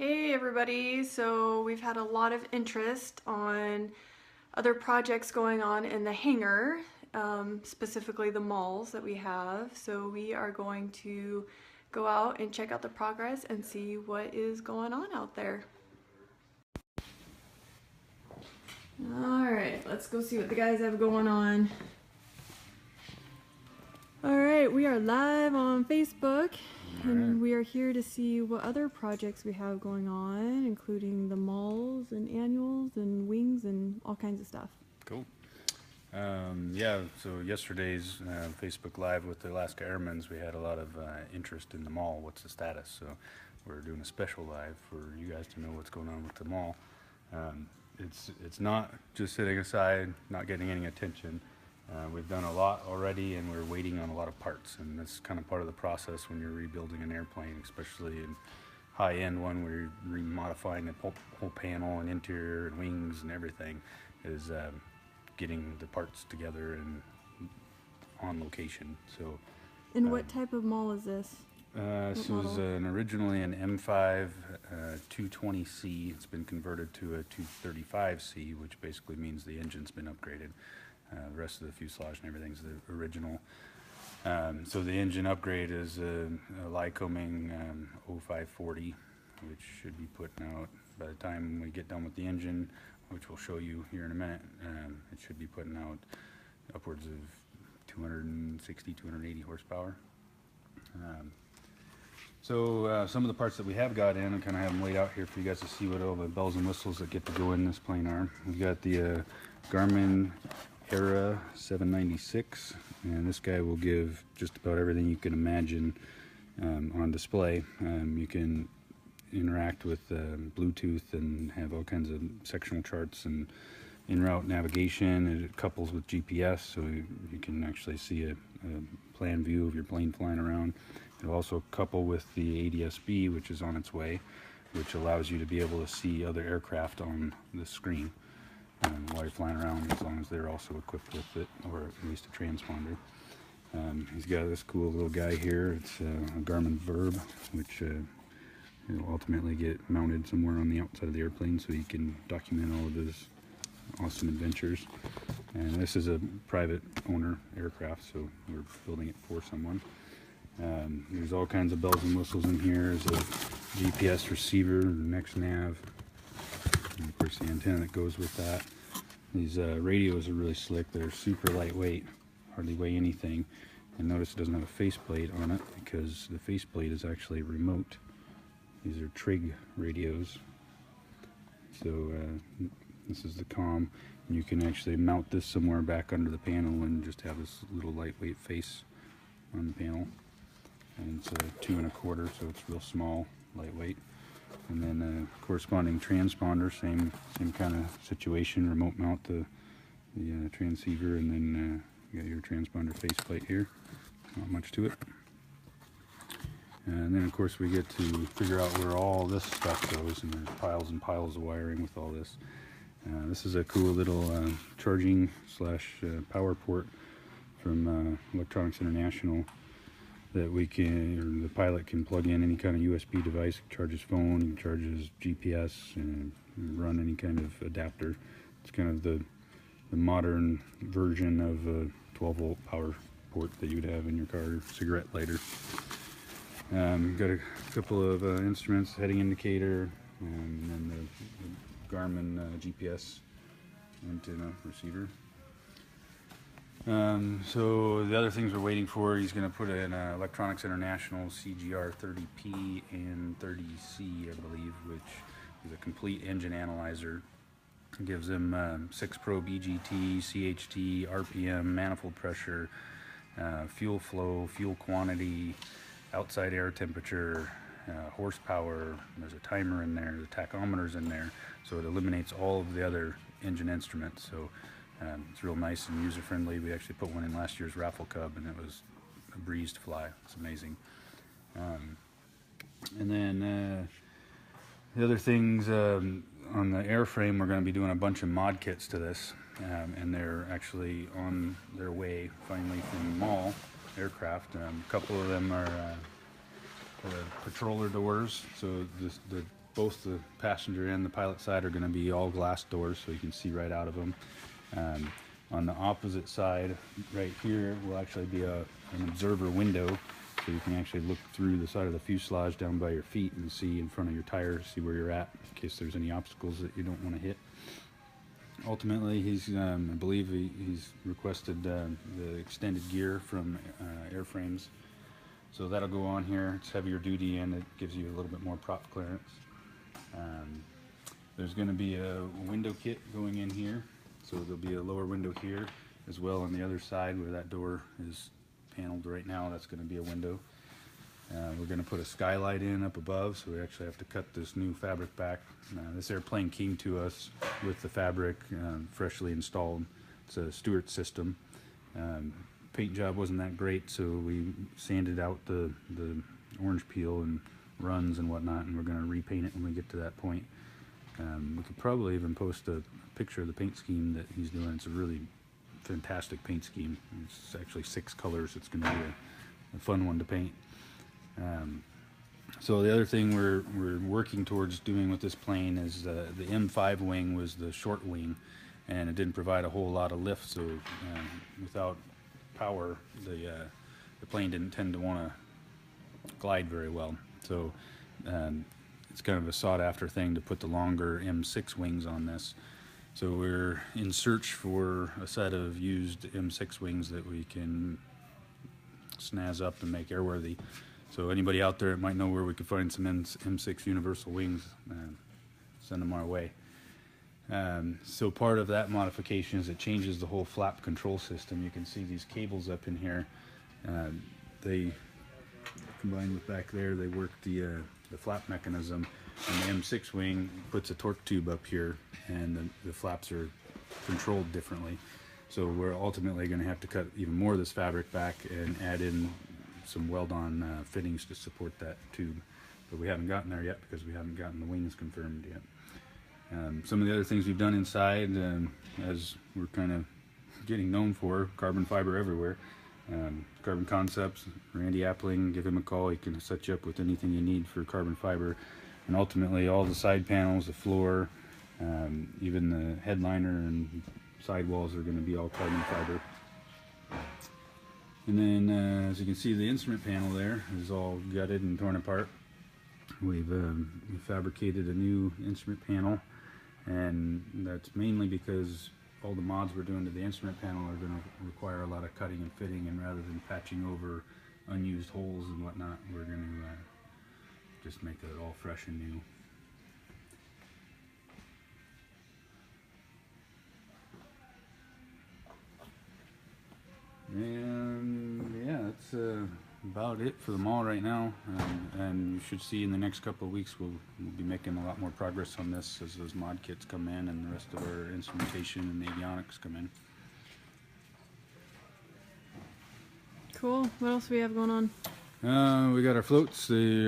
Hey everybody, so we've had a lot of interest on other projects going on in the hangar, specifically the Maules that we have. So we are going to go out and check out the progress and see what is going on out there. Alright, let's go see what the guys have going on. Alright, we are live on Facebook. And we are here to see what other projects we have going on, including the malls and annuals and wings and all kinds of stuff. Cool. Yeah, so yesterday's Facebook Live with the Alaska Airmen's, we had a lot of interest in the mall. What's the status? So we're doing a special live for you guys to know what's going on with the mall. It's not just sitting aside, not getting any attention. We've done a lot already, and we're waiting on a lot of parts, and that's kind of part of the process when you're rebuilding an airplane, especially in high-end one where you're remodifying the whole panel and interior and wings and everything, is getting the parts together and on location. So. And what type of mall is this? This was originally an M5 220C. It's been converted to a 235C, which basically means the engine's been upgraded. The rest of the fuselage and everything's the original. So the engine upgrade is a Lycoming 0540, which should be putting out, by the time we get done with the engine, which we'll show you here in a minute, it should be putting out upwards of 260, 280 horsepower. So some of the parts that we have got in, I kind of have them laid out here for you guys to see what all the bells and whistles that get to go in this plane are. We've got the Garmin Era 796, and this guy will give just about everything you can imagine on display. You can interact with Bluetooth and have all kinds of sectional charts and in-route navigation. It couples with GPS, so you can actually see a plan view of your plane flying around. It'll also couple with the ADS-B, which is on its way, which allows you to be able to see other aircraft on the screen while you're flying around, as long as they're also equipped with it, or at least a transponder. He's got this cool little guy here. It's a Garmin Verb, which will ultimately get mounted somewhere on the outside of the airplane so he can document all of his awesome adventures. And this is a private owner aircraft, so we're building it for someone. There's all kinds of bells and whistles in here. There's a GPS receiver, the next nav, and of course the antenna that goes with that. These radios are really slick. They're super lightweight, hardly weigh anything. And notice it doesn't have a faceplate on it because the faceplate is actually remote. These are Trig radios. So this is the comm, and you can actually mount this somewhere back under the panel and just have this little lightweight face on the panel. And it's a 2 1/4, so it's real small, lightweight. And then corresponding transponder, same kind of situation. Remote mount the transceiver, and then you got your transponder faceplate here. Not much to it. And then of course we get to figure out where all this stuff goes, and there's piles and piles of wiring with all this. This is a cool little charging / power port from Electronics International that we can, or the pilot can plug in any kind of USB device. He can charge his phone, he can charge his GPS, and run any kind of adapter. It's kind of the modern version of a 12-volt power port that you would have in your car, cigarette lighter. Got a couple of instruments, heading indicator, and then the Garmin GPS antenna receiver. So the other things we're waiting for, he's going to put an Electronics International CGR 30P and 30C, I believe, which is a complete engine analyzer. It gives him 6 probe EGT, CHT, RPM, manifold pressure, fuel flow, fuel quantity, outside air temperature, horsepower. There's a timer in there, the tachometer's in there, so it eliminates all of the other engine instruments. So it's real nice and user-friendly. We actually put one in last year's raffle cub, and it was a breeze to fly. It's amazing. And then the other things, on the airframe, we're going to be doing a bunch of mod kits to this, and they're actually on their way finally from Maule aircraft. A couple of them are the patroller doors. So the both the passenger and the pilot side are going to be all glass doors, so you can see right out of them. On the opposite side, right here, will actually be an observer window, so you can actually look through the side of the fuselage down by your feet and see in front of your tires, see where you're at, in case there's any obstacles that you don't want to hit. Ultimately, I believe he's requested the extended gear from airframes, so that'll go on here. It's heavier duty and it gives you a little bit more prop clearance. There's going to be a window kit going in here. So there'll be a lower window here as well on the other side where that door is paneled right now. That's going to be a window. We're going to put a skylight in up above, so we actually have to cut this new fabric back. This airplane came to us with the fabric freshly installed. It's a Stewart system. Paint job wasn't that great, so we sanded out the orange peel and runs and whatnot, and we're going to repaint it when we get to that point. We could probably even post a picture of the paint scheme that he's doing. It's a really fantastic paint scheme. It's actually 6 colors. It's going to be a fun one to paint. So the other thing we're working towards doing with this plane is the M5 wing was the short wing, and it didn't provide a whole lot of lift. So without power, the plane didn't tend to want to glide very well. So it's kind of a sought-after thing to put the longer M6 wings on this. So we're in search for a set of used M6 wings that we can snazz up and make airworthy. So anybody out there might know where we could find some M6 universal wings, send them our way. So part of that modification is it changes the whole flap control system. You can see these cables up in here. They combined with back there, they work the flap mechanism, and the M6 wing puts a torque tube up here, and the flaps are controlled differently. So we're ultimately going to have to cut even more of this fabric back and add in some weld-on fittings to support that tube. But we haven't gotten there yet because we haven't gotten the wings confirmed yet. Some of the other things we've done inside, as we're kind of getting known for, carbon fiber everywhere. Carbon Concepts, Randy Appling, give him a call. He can set you up with anything you need for carbon fiber. And ultimately all the side panels, the floor, even the headliner and sidewalls are going to be all carbon fiber. And then as you can see, the instrument panel there is all gutted and torn apart. We've fabricated a new instrument panel, and that's mainly because all the mods we're doing to the instrument panel are going to require a lot of cutting and fitting, and rather than patching over unused holes and whatnot, we're going to just make it all fresh and new. And yeah, that's about it for the mall right now, and you should see in the next couple of weeks we'll be making a lot more progress on this as those mod kits come in and the rest of our instrumentation and avionics come in. Cool. What else do we have going on? We got our floats. We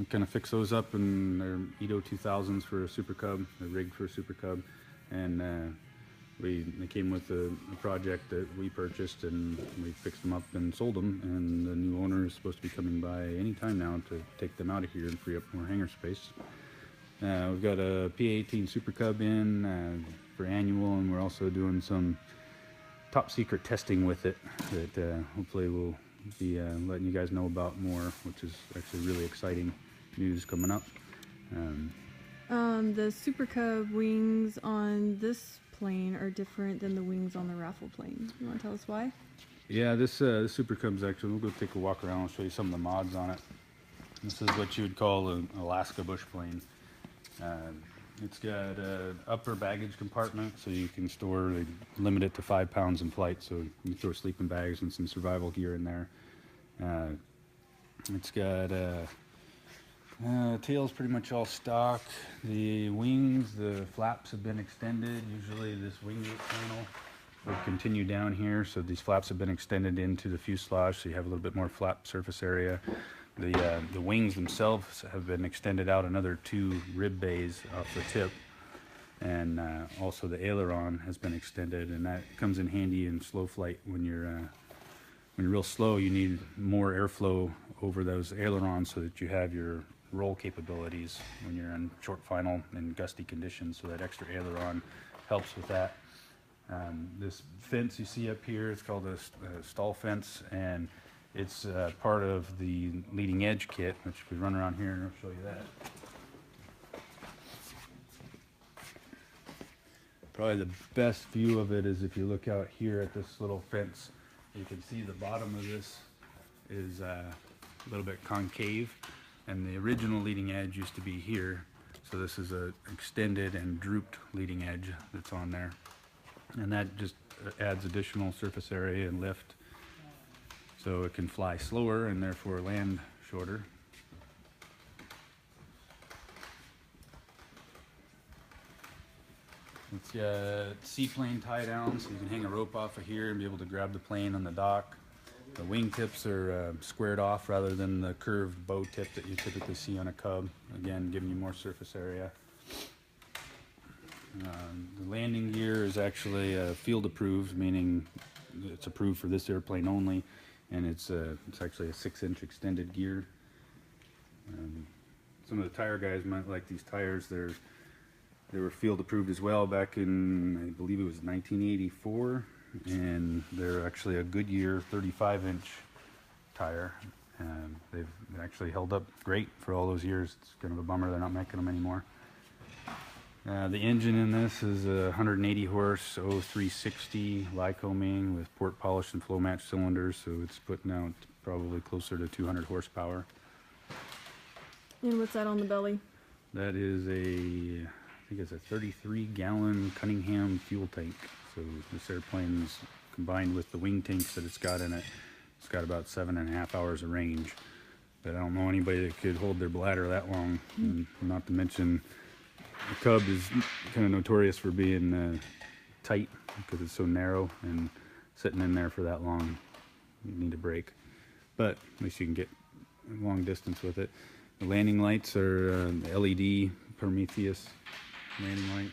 kind of fix those up, and they're Edo 2000s for a Super Cub. They're rigged for a Super Cub, and they came with a project that we purchased, and we fixed them up and sold them, and the new owner is supposed to be coming by any time now to take them out of here and free up more hangar space. We've got a P-18 Super Cub in for annual, and we're also doing some top secret testing with it that hopefully we'll be letting you guys know about more, which is actually really exciting news coming up. The Super Cub wings on this plane are different than the wings on the raffle plane. You want to tell us why? Yeah, this Super Cub's actually, we'll go take a walk around. I'll show you some of the mods on it. This is what you would call an Alaska bush plane. It's got an upper baggage compartment, so you can store, they limit it to 5 pounds in flight, so you throw sleeping bags and some survival gear in there. It's got tail's pretty much all stock. The wings, the flaps have been extended. Usually this winglet panel would continue down here, so these flaps have been extended into the fuselage, so you have a little bit more flap surface area. The wings themselves have been extended out another 2 rib bays off the tip, and also the aileron has been extended, and that comes in handy in slow flight. When you're real slow, you need more airflow over those ailerons so that you have your roll capabilities when you're in short final and gusty conditions, so that extra aileron helps with that. This fence you see up here, it's called a stall fence, and it's part of the leading edge kit, which we run around here and I'll show you that. Probably the best view of it is if you look out here at this little fence. You can see the bottom of this is a little bit concave, and the original leading edge used to be here. So this is a extended and drooped leading edge that's on there, and that just adds additional surface area and lift, so it can fly slower and therefore land shorter. It's got seaplane tie down, so you can hang a rope off of here and be able to grab the plane on the dock. The wingtips are squared off rather than the curved bow tip that you typically see on a Cub, again giving you more surface area. The landing gear is actually field approved, meaning it's approved for this airplane only, and it's actually a 6-inch extended gear. Some of the tire guys might like these tires. They were field approved as well back in, I believe it was 1984, and they're actually a Goodyear 35-inch tire. They've actually held up great for all those years. It's kind of a bummer they're not making them anymore. The engine in this is a 180 horse 0360 Lycoming with port polished and flow match cylinders, so it's putting out probably closer to 200 horsepower. And what's that on the belly? That is I think it's a 33-gallon Cunningham fuel tank. So this airplane's combined with the wing tanks that it's got in it, it's got about 7.5 hours of range. But I don't know anybody that could hold their bladder that long, and not to mention the Cub is kind of notorious for being tight because it's so narrow, and sitting in there for that long, you need a break. But at least you can get a long distance with it. The landing lights are LED Prometheus landing lights.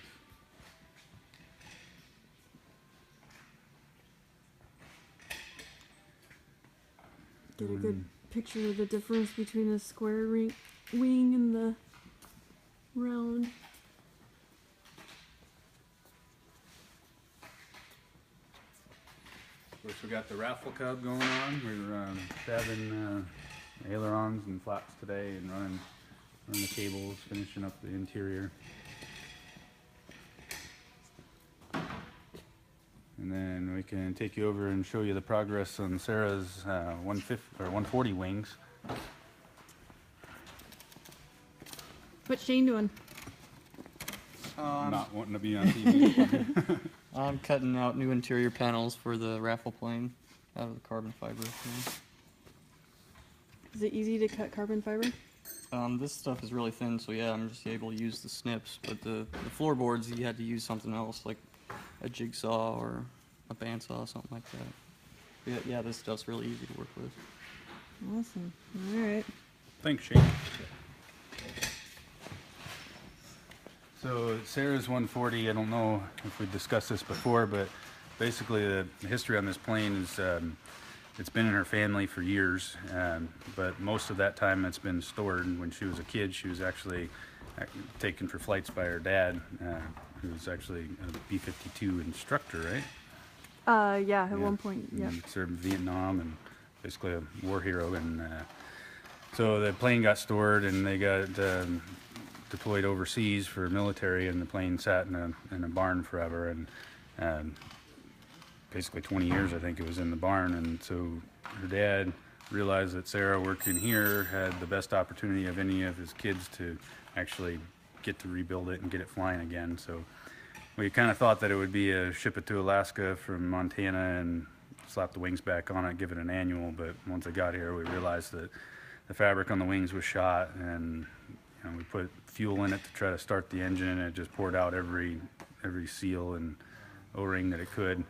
Get a good picture of the difference between the square wing and the round. Of course, we got the raffle Cub going on. We're having ailerons and flaps today and running the cables, finishing up the interior. And then we can take you over and show you the progress on Sarah's 140 wings. What's Shane doing? Not wanting to be on TV. I'm cutting out new interior panels for the raffle plane out of the carbon fiber. Is it easy to cut carbon fiber? This stuff is really thin, so yeah, I'm just able to use the snips. But the floorboards, you had to use something else, like a jigsaw or a bandsaw, something like that. Yeah, this stuff's really easy to work with. Awesome. All right. Thanks, Shane. So Sarah's 140, I don't know if we discussed this before, but basically the history on this plane is it's been in her family for years, but most of that time it's been stored. When she was a kid, she was actually taken for flights by her dad, who was actually a B-52 instructor, right? Yeah, at one point, yeah. He served in Vietnam and basically a war hero. And so the plane got stored and they got deployed overseas for military, and the plane sat in a barn forever. And basically 20 years, I think it was in the barn. And so her dad realized that Sarah working here had the best opportunity of any of his kids to actually get to rebuild it and get it flying again. So we kind of thought that it would be a ship it to Alaska from Montana and slap the wings back on it, give it an annual. But once it got here, we realized that the fabric on the wings was shot, and we put fuel in it to try to start the engine, and it just poured out every seal and O-ring that it could.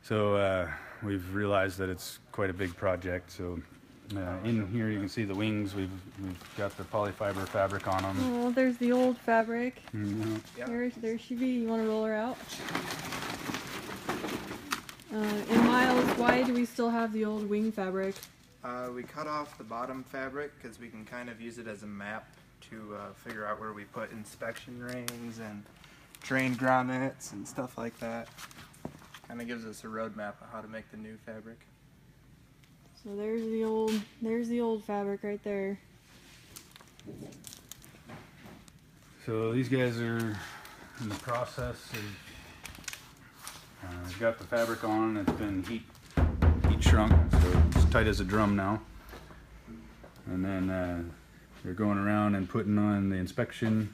So we've realized that it's quite a big project. So in here you can see the wings. We've got the polyfiber fabric on them. Oh, there's the old fabric. Mm-hmm. Yep. There she be. You want to roll her out? And Miles, why do we still have the old wing fabric? We cut off the bottom fabric because we can kind of use it as a map to figure out where we put inspection rings and drain grommets and stuff like that. Kind of gives us a roadmap of how to make the new fabric. So there's the old fabric right there. So these guys are in the process of they've got the fabric on. It's been heat shrunk, so it's tight as a drum now. And then they're going around and putting on the inspection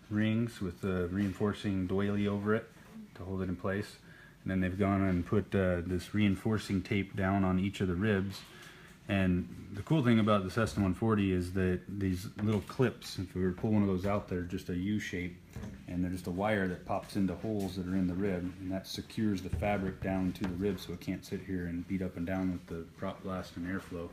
rings with the reinforcing doily over it to hold it in place. And then they've gone and put this reinforcing tape down on each of the ribs. And the cool thing about the Cessna 140 is that these little clips, if we were to pull one of those out, they're just a U shape, and they're just a wire that pops into holes that are in the rib, and that secures the fabric down to the rib so it can't sit here and beat up and down with the prop blast and airflow.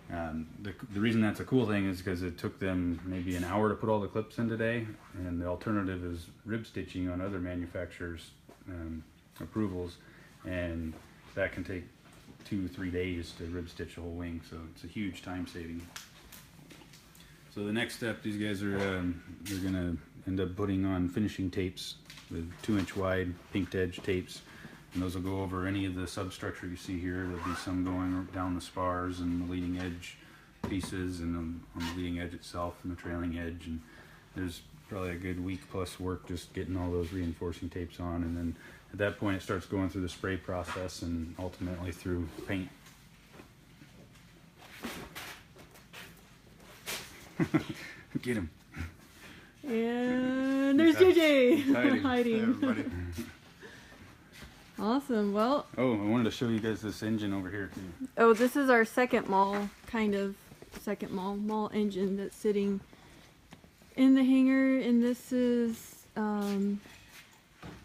The reason that's a cool thing is because it took them maybe an hour to put all the clips in today, and the alternative is rib stitching on other manufacturers' approvals, and that can take 2 or 3 days to rib stitch a whole wing, so it's a huge time saving. So the next step, these guys are they're gonna end up putting on finishing tapes with 2-inch wide pinked edge tapes, and those will go over any of the substructure you see here. There'll be some going down the spars and the leading edge pieces, and on the leading edge itself and the trailing edge, and there's probably a good week plus work just getting all those reinforcing tapes on, and then at that point it starts going through the spray process and ultimately through paint. Get him. And there's JJ hiding. Everybody. Awesome. Well, Oh, I wanted to show you guys this engine over here too. oh, this is our second Maule, second Maule engine that's sitting in the hangar, and this is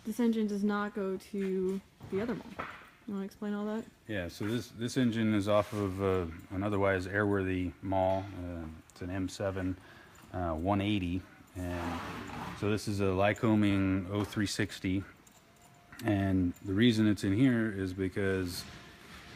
this engine does not go to the other Maule. You want to explain all that? Yeah, so this engine is off of an otherwise airworthy Maule. It's an M7 180, and so this is a Lycoming 0360. And the reason it's in here is because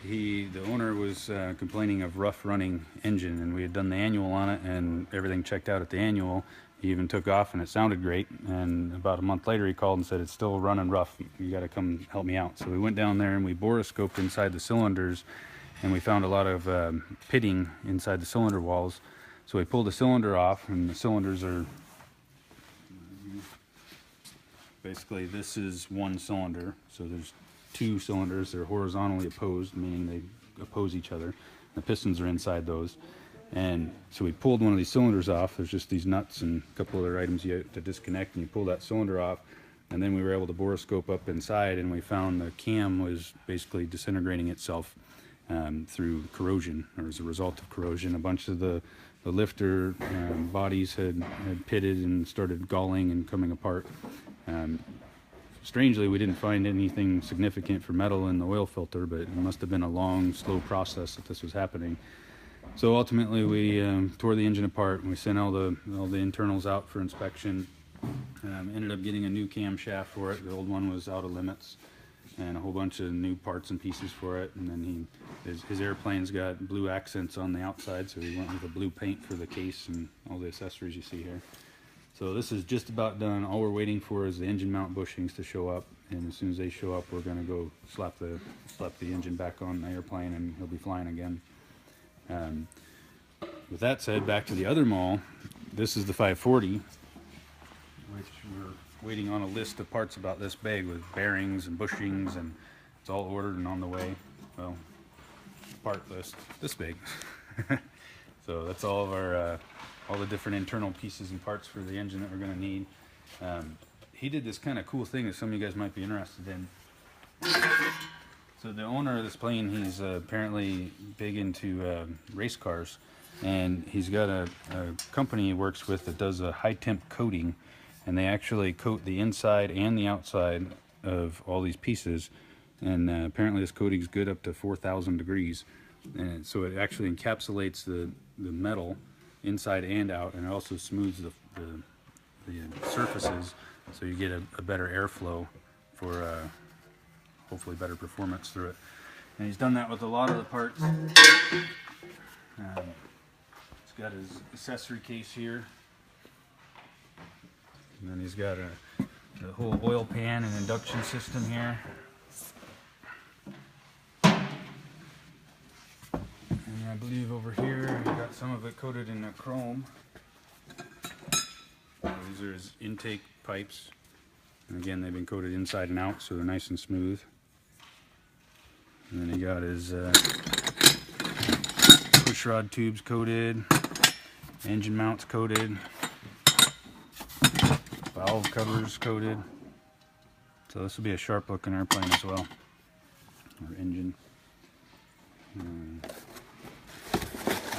the owner was complaining of rough running engine, and we had done the annual on it and everything checked out at the annual. He even took off and it sounded great, and about a month later he called and said, it's still running rough, you got to come help me out. So we went down there and we boroscoped inside the cylinders, and we found a lot of pitting inside the cylinder walls. So we pulled the cylinder off, and the cylinders are basically, this is one cylinder, so there's 2 cylinders. They're horizontally opposed, meaning they oppose each other. The pistons are inside those. And so we pulled one of these cylinders off. There's just these nuts and a couple other items you have to disconnect, and you pull that cylinder off, and then we were able to boroscope up inside, and we found the cam was basically disintegrating itself through corrosion, or as a result of corrosion. A bunch of the lifter bodies had pitted and started galling and coming apart. Strangely, we didn't find anything significant for metal in the oil filter, but it must have been a long, slow process that this was happening. So ultimately, we tore the engine apart, and we sent all the internals out for inspection. Ended up getting a new camshaft for it. The old one was out of limits, and a whole bunch of new parts and pieces for it. And then his airplane's got blue accents on the outside, so he went with a blue paint for the case and all the accessories you see here. So this is just about done. All we're waiting for is the engine mount bushings to show up, and as soon as they show up, we're going to go slap the engine back on the airplane, and he'll be flying again. With that said, back to the other Maule. This is the 540, which we're waiting on a list of parts about this big with bearings and bushings, and it's all ordered and on the way. Well, part list this big. So that's all of our all the different internal pieces and parts for the engine that we're going to need. He did this kind of cool thing that some of you guys might be interested in. So the owner of this plane, he's apparently big into race cars, and he's got a company he works with that does a high temp coating, and they actually coat the inside and the outside of all these pieces, and apparently this coating is good up to 4,000 degrees, and so it actually encapsulates the metal inside and out, and it also smooths the surfaces, so you get a better airflow for hopefully better performance through it. And he's done that with a lot of the parts. He's got his accessory case here. And then he's got the whole oil pan and induction system here. And I believe over here he got some of it coated in chrome. These are his intake pipes. And again, they've been coated inside and out, so they're nice and smooth. And then he got his push rod tubes coated, engine mounts coated, valve covers coated. So this will be a sharp looking airplane as well, or engine. That's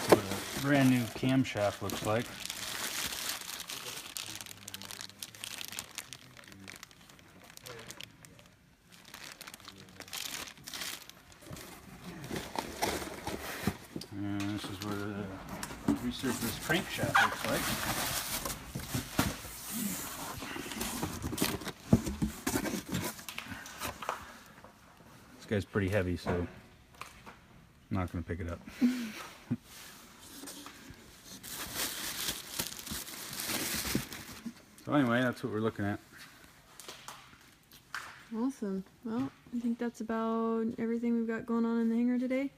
what a brand new camshaft looks like. And this is where the resurfaced crankshaft looks like. This guy's pretty heavy, so I'm not going to pick it up. So anyway, that's what we're looking at. Awesome. Well, I think that's about everything we've got going on in the hangar today.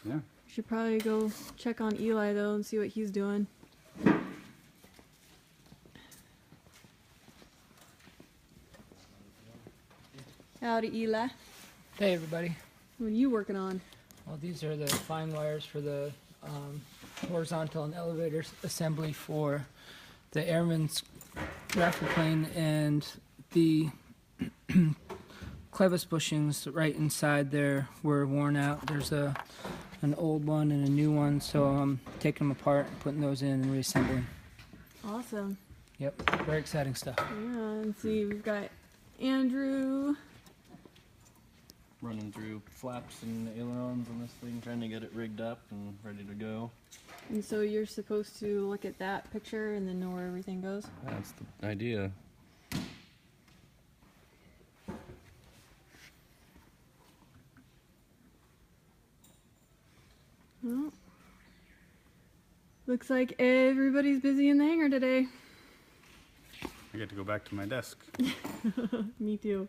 Yeah. We should probably go check on Eli though and see what he's doing. Howdy, Eli. Hey everybody. What are you working on? Well, these are the fine wires for the horizontal and elevator assembly for the airman's raffle plane, and the clevis bushings right inside there were worn out. There's an old one and a new one, so I'm taking them apart and putting those in and reassembling. Awesome. Yep, very exciting stuff. Yeah, and see, we've got Andrew. Running through flaps and ailerons on this thing, trying to get it rigged up and ready to go. And so you're supposed to look at that picture and then know where everything goes? That's the idea. Well, looks like everybody's busy in the hangar today. I get to go back to my desk. Me too.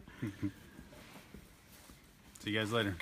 See you guys later.